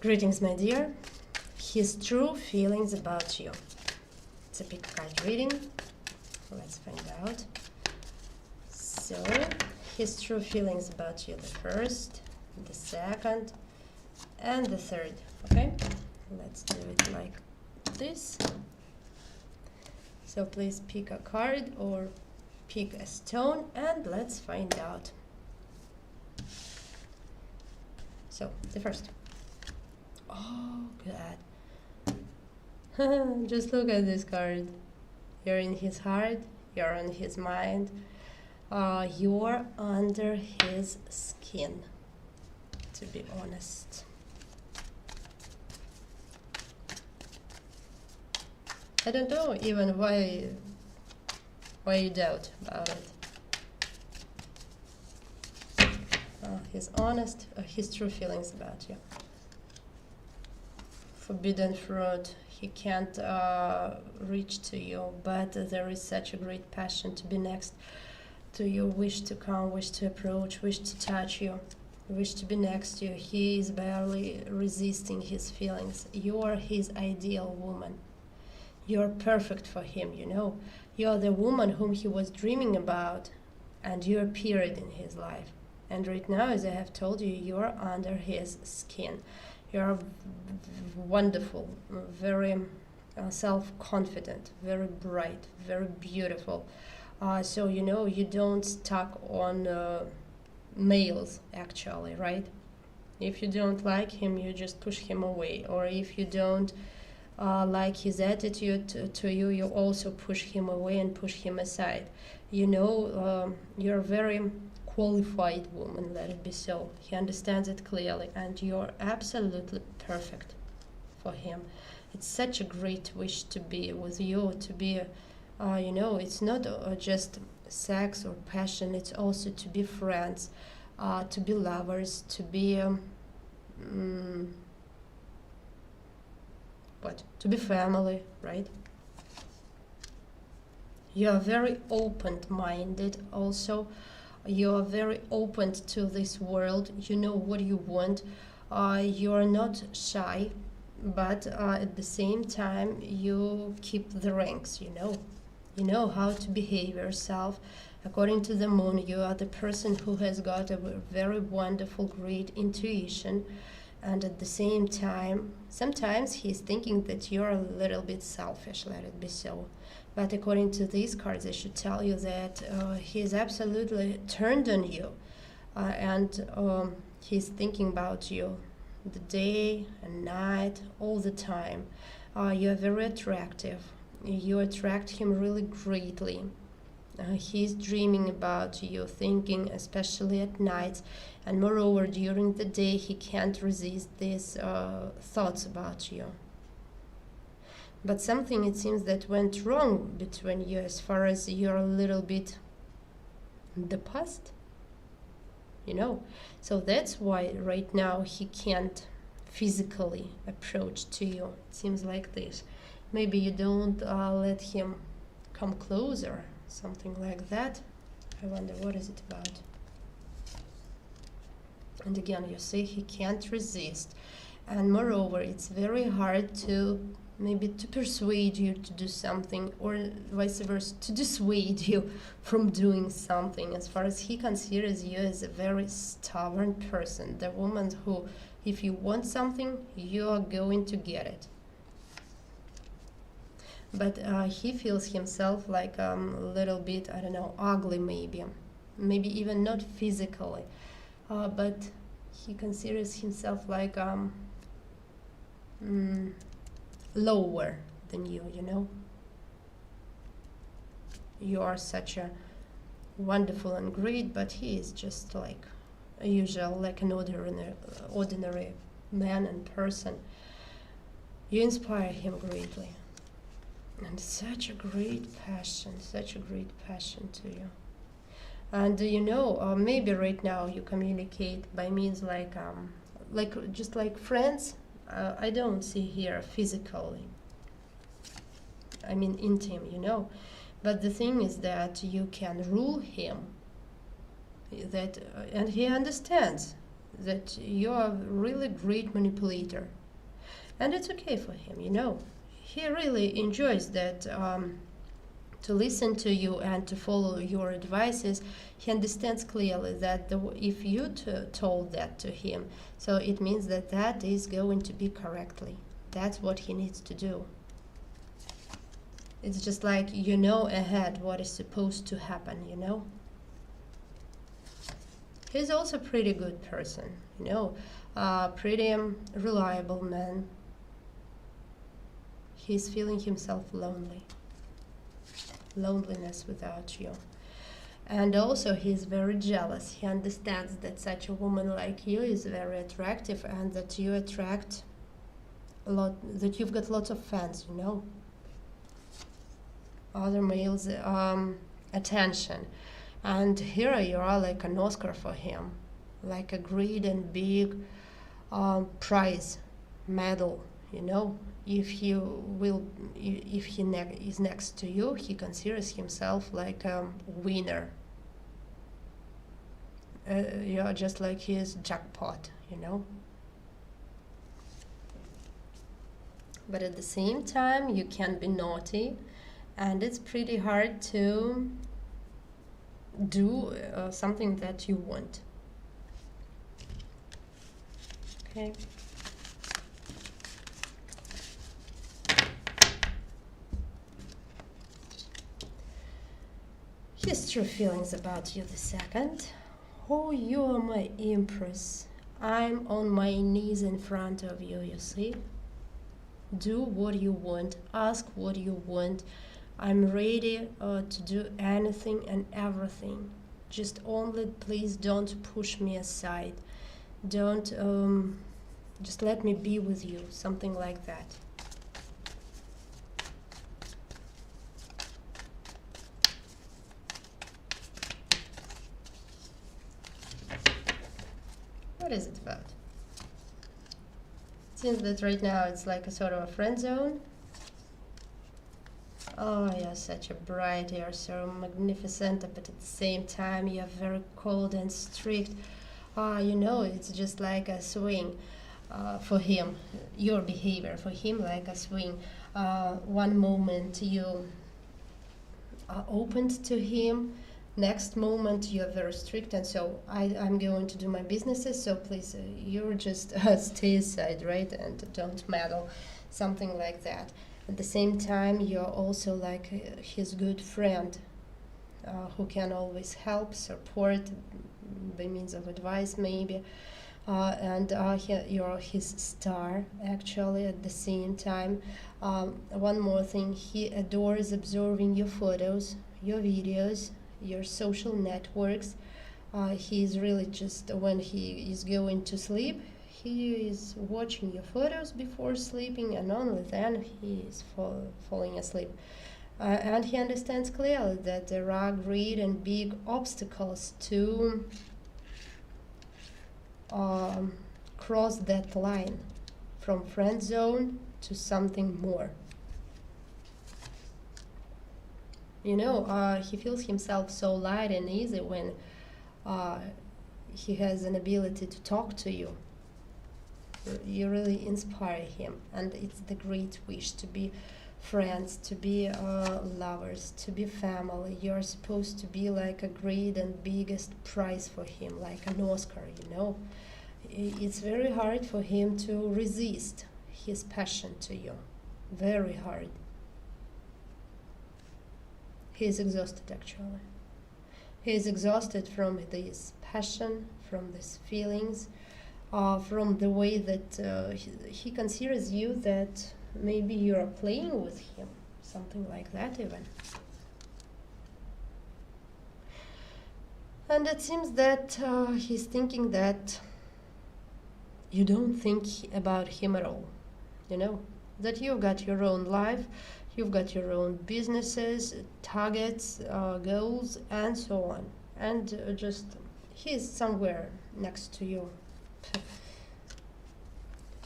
Greetings, my dear. His true feelings about you. It's a big card reading. Let's find out. So, his true feelings about you, the first, the second, and the third. Okay? Let's do it like this. So please pick a card or pick a stone and let's find out. So, the first. Oh, God. Just look at this card. You're in his heart, you're on his mind, you're under his skin, to be honest. I don't know even why you doubt about it. He's honest, his true feelings about you. Forbidden fruit, he can't reach to you, but there is such a great passion to be next to you, wish to come, wish to approach, wish to touch you, wish to be next to you. He is barely resisting his feelings. You are his ideal woman. You're perfect for him, you know. You're the woman whom he was dreaming about, and you appeared in his life. And right now, as I have told you, you're under his skin. You're wonderful, very self-confident, very bright, very beautiful. So, you know, you don't stuck on males, actually, right? If you don't like him, you just push him away. Or if you don't like his attitude to you, you also push him away and push him aside. You know, you're a very qualified woman, let it be so. He understands it clearly, and you're absolutely perfect for him. It's such a great wish to be with you, to be, you know, it's not just sex or passion, it's also to be friends, to be lovers, to be, to be family, right? You are very open-minded also. You are very open to this world. You know what you want. You are not shy, but at the same time you keep the ranks, you know. You know how to behave yourself. According to the moon, you are the person who has got a very wonderful, great intuition. And at the same time, sometimes he's thinking that you're a little bit selfish, let it be so. But according to these cards, I should tell you that he's absolutely turned on you. And he's thinking about you the day and night, all the time. You are very attractive. You attract him really greatly. He's dreaming about you, thinking, especially at night. And moreover, during the day, he can't resist these thoughts about you. But something, it seems, that went wrong between you as far as you're a little bit in the past, you know. So that's why right now he can't physically approach to you. It seems like this. Maybe you don't let him come closer, something like that. I wonder what is it about. And again, you see, he can't resist. And moreover, it's very hard to maybe to persuade you to do something, or vice versa, to dissuade you from doing something, as far as he considers you as a very stubborn person, the woman who, if you want something, you are going to get it. But he feels himself like a little bit, I don't know, ugly maybe even not physically, but he considers himself like lower than you, you know. You are such a wonderful and great, but he is just like a usual, like an ordinary man and person. You inspire him greatly. And such a great passion to you. And you know, maybe right now you communicate by means like just like friends. I don't see here physically. I mean intimate, you know. But the thing is that you can rule him. And he understands that you are a really great manipulator. And it's okay for him, you know. He really enjoys that, to listen to you and to follow your advices. He understands clearly that if you told that to him, so it means that that is going to be correctly. That's what he needs to do. It's just like you know ahead what is supposed to happen, you know. He's also a pretty good person, you know, pretty reliable man. He's feeling himself lonely. Loneliness without you. And also he's very jealous. He understands that such a woman like you is very attractive and that you attract a lot, that you've got lots of fans, you know. Other males' attention. And here you are like an Oscar for him, like a great and big prize, medal, you know. If he is next to you, he considers himself like a winner. You're just like his jackpot, you know. But at the same time, you can be naughty, and it's pretty hard to do something that you want. Okay. His true feelings about you the second. Oh, you are my empress. I'm on my knees in front of you, you see? Do what you want, ask what you want. I'm ready to do anything and everything. Just only please don't push me aside. Don't, just let me be with you, something like that. What is it about? It seems that right now it's like a sort of a friend zone. Oh, you're such a bright, you're so magnificent, but at the same time you're very cold and strict. You know, it's just like a swing for him, your behavior for him like a swing. One moment you are opened to him, next moment you're very strict, and so I'm going to do my businesses, so please, you're just stay aside, right, and don't meddle, something like that. At the same time, you're also like his good friend, who can always help, support, by means of advice maybe, and you're his star actually at the same time. One more thing, he adores observing your photos, your videos, your social networks. He's really just, when he is going to sleep, he is watching your photos before sleeping, and only then he is falling asleep. And he understands clearly that there are great and big obstacles to cross that line from friend zone to something more. You know, he feels himself so light and easy when he has an ability to talk to you. You really inspire him, and it's the great wish to be friends, to be lovers, to be family. You're supposed to be like a great and biggest prize for him, like an Oscar, you know. It's very hard for him to resist his passion to you. Very hard. He is exhausted actually. He is exhausted from this passion, from these feelings, from the way that he considers you, that maybe you're playing with him, something like that even. And it seems that he's thinking that you don't think about him at all, you know, that you've got your own life, you've got your own businesses, targets, goals, and so on. And just he's somewhere next to you.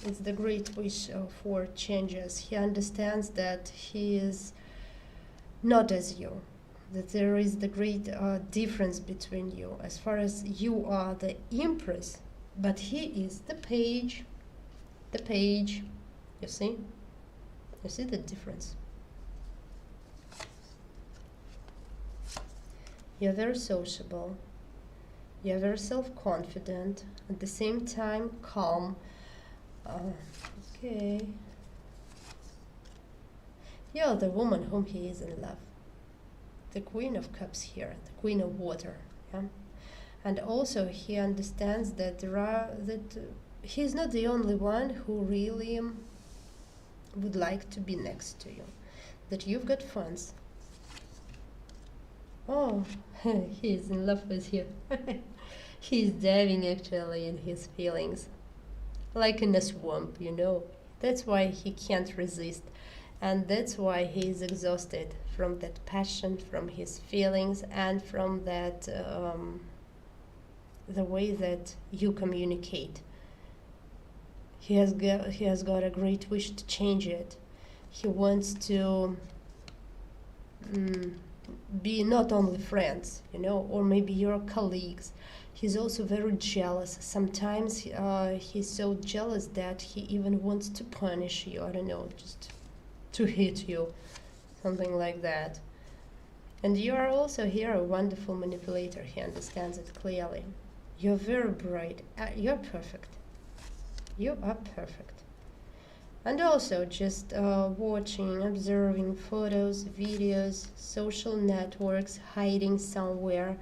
It's the great wish for changes. He understands that he is not as you, that there is the great difference between you. As far as you are the empress, But he is the page. The page. You see? You see the difference? You're very sociable. You're very self-confident. At the same time, calm. Okay. You're the woman whom he is in love. The Queen of Cups here, the Queen of Water. Yeah? And also he understands that he's not the only one who really would like to be next to you. That you've got fans. Oh, he's in love with you. He's diving actually in his feelings. Like in a swamp, you know. That's why he can't resist. And that's why he is exhausted from that passion, from his feelings, and from that the way that you communicate. He has got a great wish to change it. He wants to be not only friends, you know, or maybe your colleagues. He's also very jealous. Sometimes he's so jealous that he even wants to punish you. I don't know, just to hit you, something like that. And you are also here a wonderful manipulator. He understands it clearly. You're very bright. You're perfect. You are perfect. And also just watching, observing photos, videos, social networks, hiding somewhere.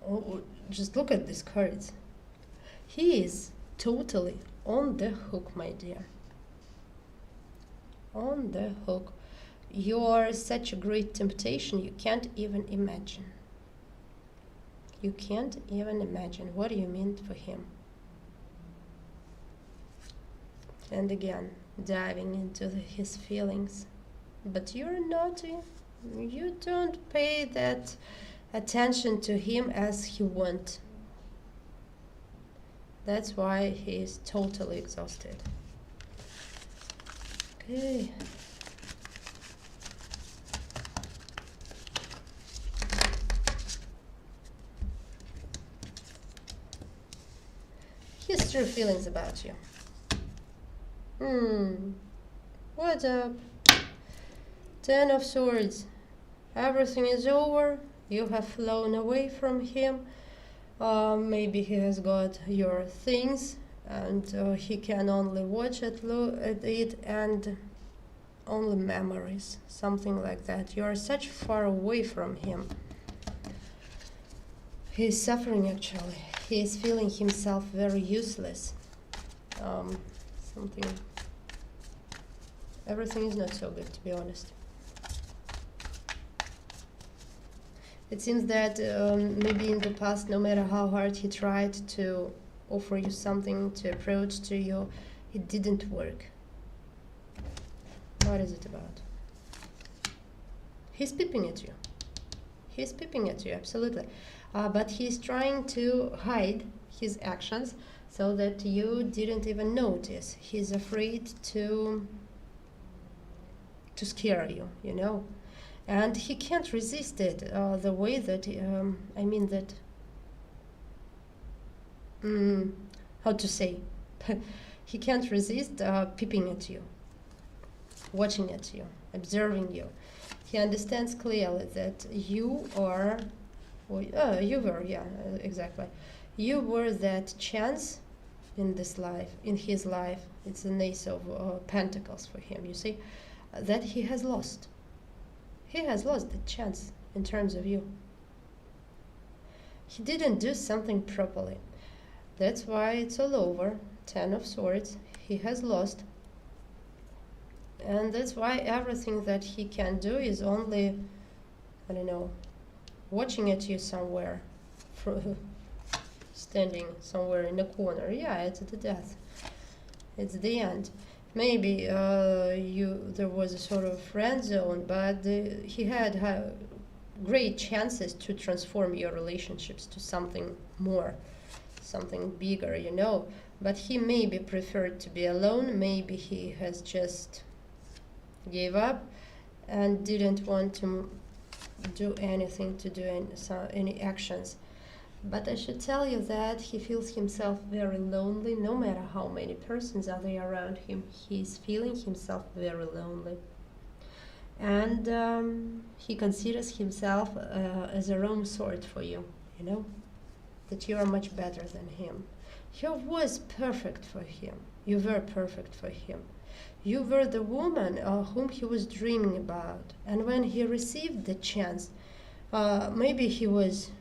Oh, just look at these cards. He is totally on the hook, my dear. On the hook. You're such a great temptation you can't even imagine. You can't even imagine what you mean for him. And again, diving into his feelings. But you're naughty. You don't pay that attention to him as he wants. That's why he is totally exhausted. Okay. His true feelings about you. What up? 10 of Swords. Everything is over. You have flown away from him. Maybe he has got your things and he can only watch it, look at it, and only memories. Something like that. You are such far away from him. He is suffering actually. He is feeling himself very useless. Everything is not so good, to be honest. It seems that maybe in the past, no matter how hard he tried to offer you something, to approach to you, it didn't work. What is it about? He's peeping at you. He's peeping at you, absolutely. But he's trying to hide his actions so that you didn't even notice. He's afraid to scare you, you know. And he can't resist it the way that, how to say? He can't resist peeping at you, watching at you, observing you. He understands clearly that you are, exactly. You were that chance in this life, in his life. It's an Ace of Pentacles for him, you see, that he has lost. He has lost the chance in terms of you. He didn't do something properly. That's why it's all over. 10 of Swords. He has lost. And that's why everything that he can do is only, I don't know, watching at you somewhere, standing somewhere in a corner. Yeah, it's the death. It's the end. Maybe there was a sort of friend zone, but he had great chances to transform your relationships to something more, something bigger, you know. But he maybe preferred to be alone. Maybe he has just gave up and didn't want to do anything, to do any actions. But I should tell you that he feels himself very lonely. No matter how many persons are there around him, he's feeling himself very lonely. And he considers himself as a wrong sort for you, you know, that you are much better than him. You was perfect for him. You were perfect for him. You were the woman whom he was dreaming about. And when he received the chance, maybe he was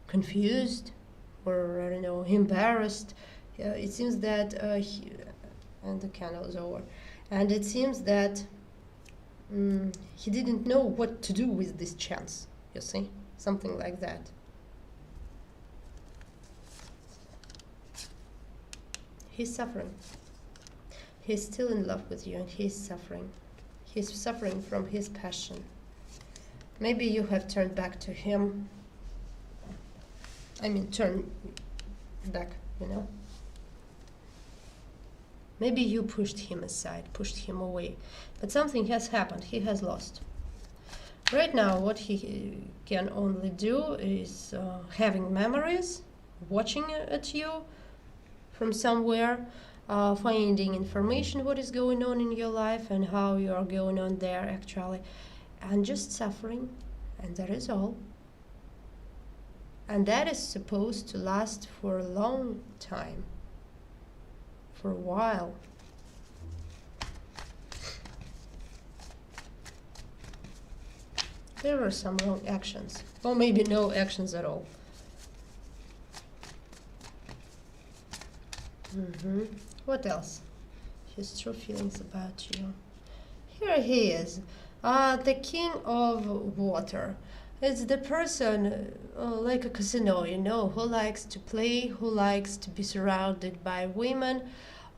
confused or, I don't know, embarrassed. It seems that and the candle is over. And it seems that he didn't know what to do with this chance, you see? Something like that. He's suffering. He's still in love with you and he's suffering. He's suffering from his passion. Maybe you have turned back to him. I mean, turn back, you know? Maybe you pushed him aside, pushed him away. But something has happened. He has lost. Right now, what he can only do is having memories, watching at you from somewhere, finding information what is going on in your life and how you are going on there actually, and just suffering, and that is all. And that is supposed to last for a long time, for a while. There were some wrong actions, or maybe no actions at all. What else? His true feelings about you. Here he is, the king of water. It's the person like a casino, you know, who likes to play, who likes to be surrounded by women,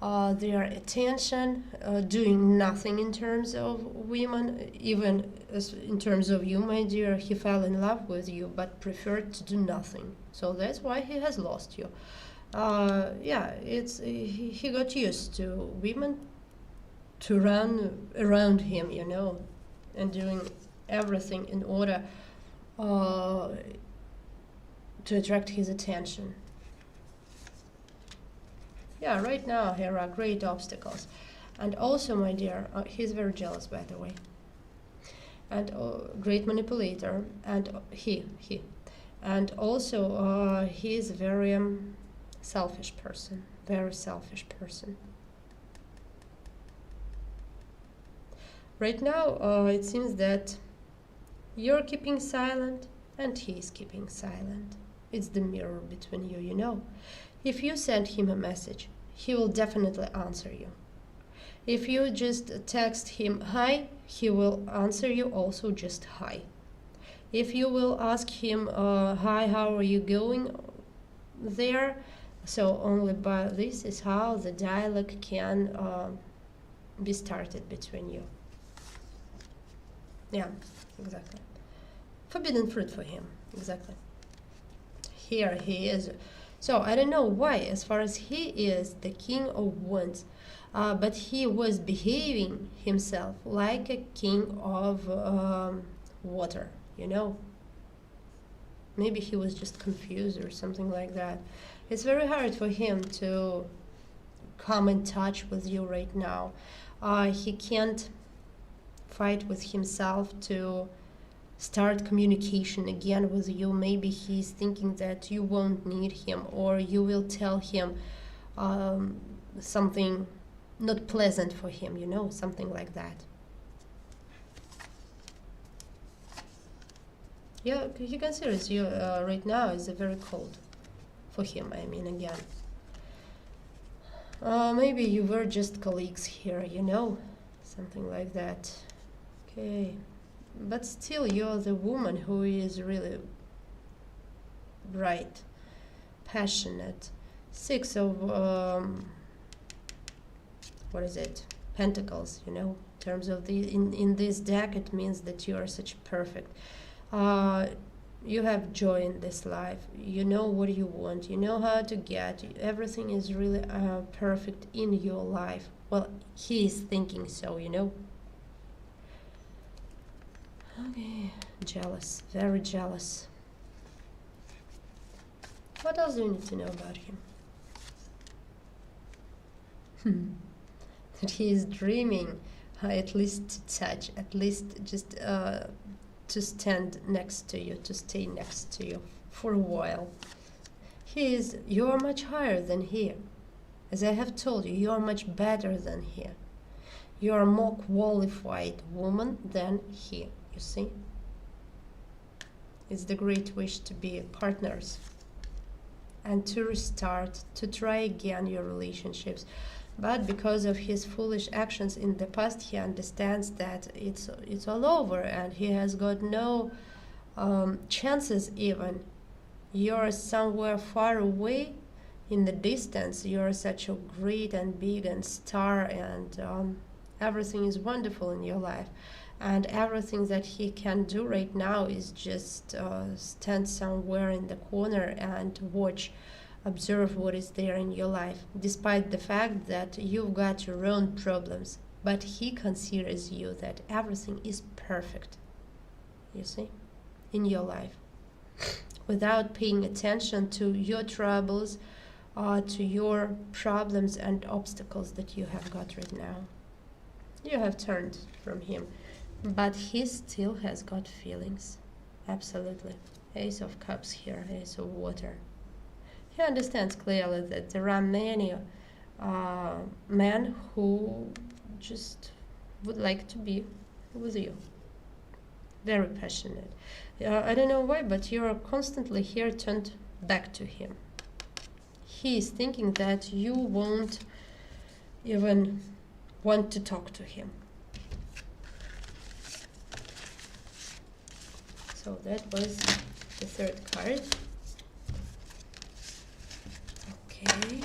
their attention, doing nothing in terms of women, even as in terms of you, my dear. He fell in love with you, but preferred to do nothing. So that's why he has lost you. Yeah, he got used to women to run around him, you know, and doing everything in order to attract his attention. Yeah, right now here are great obstacles. And also, my dear, he's very jealous, by the way. And great manipulator. And he. And also, he is a very selfish person. Very selfish person. Right now, it seems that you're keeping silent and he's keeping silent. It's the mirror between you, you know. If you send him a message, he will definitely answer you. If you just text him hi, he will answer you also just hi. If you will ask him hi, how are you going there? So only by this is how the dialogue can be started between you. Yeah, exactly. Forbidden fruit for him, exactly. Here he is. So I don't know why, as far as he is the king of wands, but he was behaving himself like a king of water, you know. Maybe he was just confused or something like that. It's very hard for him to come in touch with you right now. He can't fight with himself to start communication again with you. Maybe he's thinking that you won't need him, or you will tell him something not pleasant for him, you know, something like that. Yeah, he considers you right now as a very cold for him, I mean, again. Maybe you were just colleagues here, you know, something like that. Okay. But still, you're the woman who is really bright, passionate. Six of, what is it? Pentacles, you know. In terms of in this deck, it means that you are such perfect. You have joy in this life. You know what you want. You know how to get. Everything is really perfect in your life. Well, he is thinking so, you know. Okay, jealous, very jealous. What else do you need to know about him? That he is dreaming, at least to touch, at least just to stand next to you, to stay next to you for a while. You are much higher than he. As I have told you, you are much better than he. You are a more qualified woman than he, you see? It's the great wish to be partners and to restart, to try again your relationships. But because of his foolish actions in the past, he understands that it's all over and he has got no chances even. You're somewhere far away in the distance. You're such a great and big and star, and everything is wonderful in your life. And everything that he can do right now is just stand somewhere in the corner and watch, observe what is there in your life, despite the fact that you've got your own problems. But he considers you that everything is perfect, you see, in your life, without paying attention to your troubles or to your problems and obstacles that you have got right now. You have turned from him, but he still has got feelings. Absolutely. Ace of Cups here, Ace of Water. He understands clearly that there are many men who just would like to be with you. Very passionate. I don't know why, but you're constantly here turned back to him. He is thinking that you won't even want to talk to him. So that was the third card. Okay.